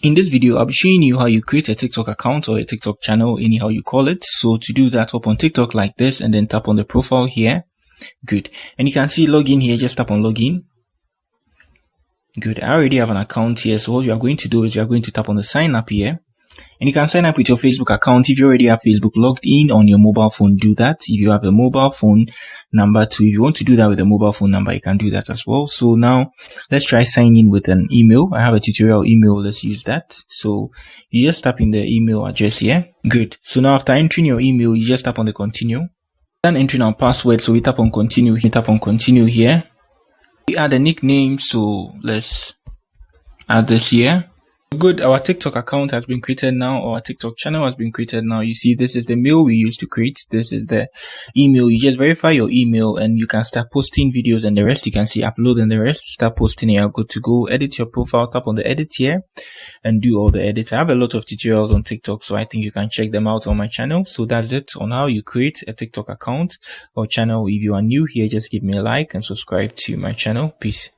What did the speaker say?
In this video, I'll be showing you how you create a TikTok account or a TikTok channel, anyhow you call it. So to do that, hop on TikTok like this and then tap on the profile here. Good. And you can see login here. Just tap on login. Good. I already have an account here. So what you are going to do is you are going to tap on the sign up here. And you can sign up with your Facebook account. If you already have Facebook logged in on your mobile phone, do that. If you have a mobile phone number too, if you want to do that with a mobile phone number, you can do that as well. So now let's try signing in with an email. I have a tutorial email. Let's use that. So you just tap in the email address here. Good. So now after entering your email, you just tap on the continue. Then entering our password. So we tap on continue. We tap on continue here. We add a nickname. So let's add this here. Good. Our TikTok account has been created now. Our TikTok channel has been created now. You see, this is the mail we used to create. This is the email. You just verify your email and you can start posting videos, and the rest you can see upload, and the rest start posting. You're good to go. Edit your profile. Tap on the edit here and do all the edits. I have a lot of tutorials on TikTok, so I think you can check them out on my channel. So that's it on how you create a TikTok account or channel. If you are new here, just give me a like and subscribe to my channel. Peace.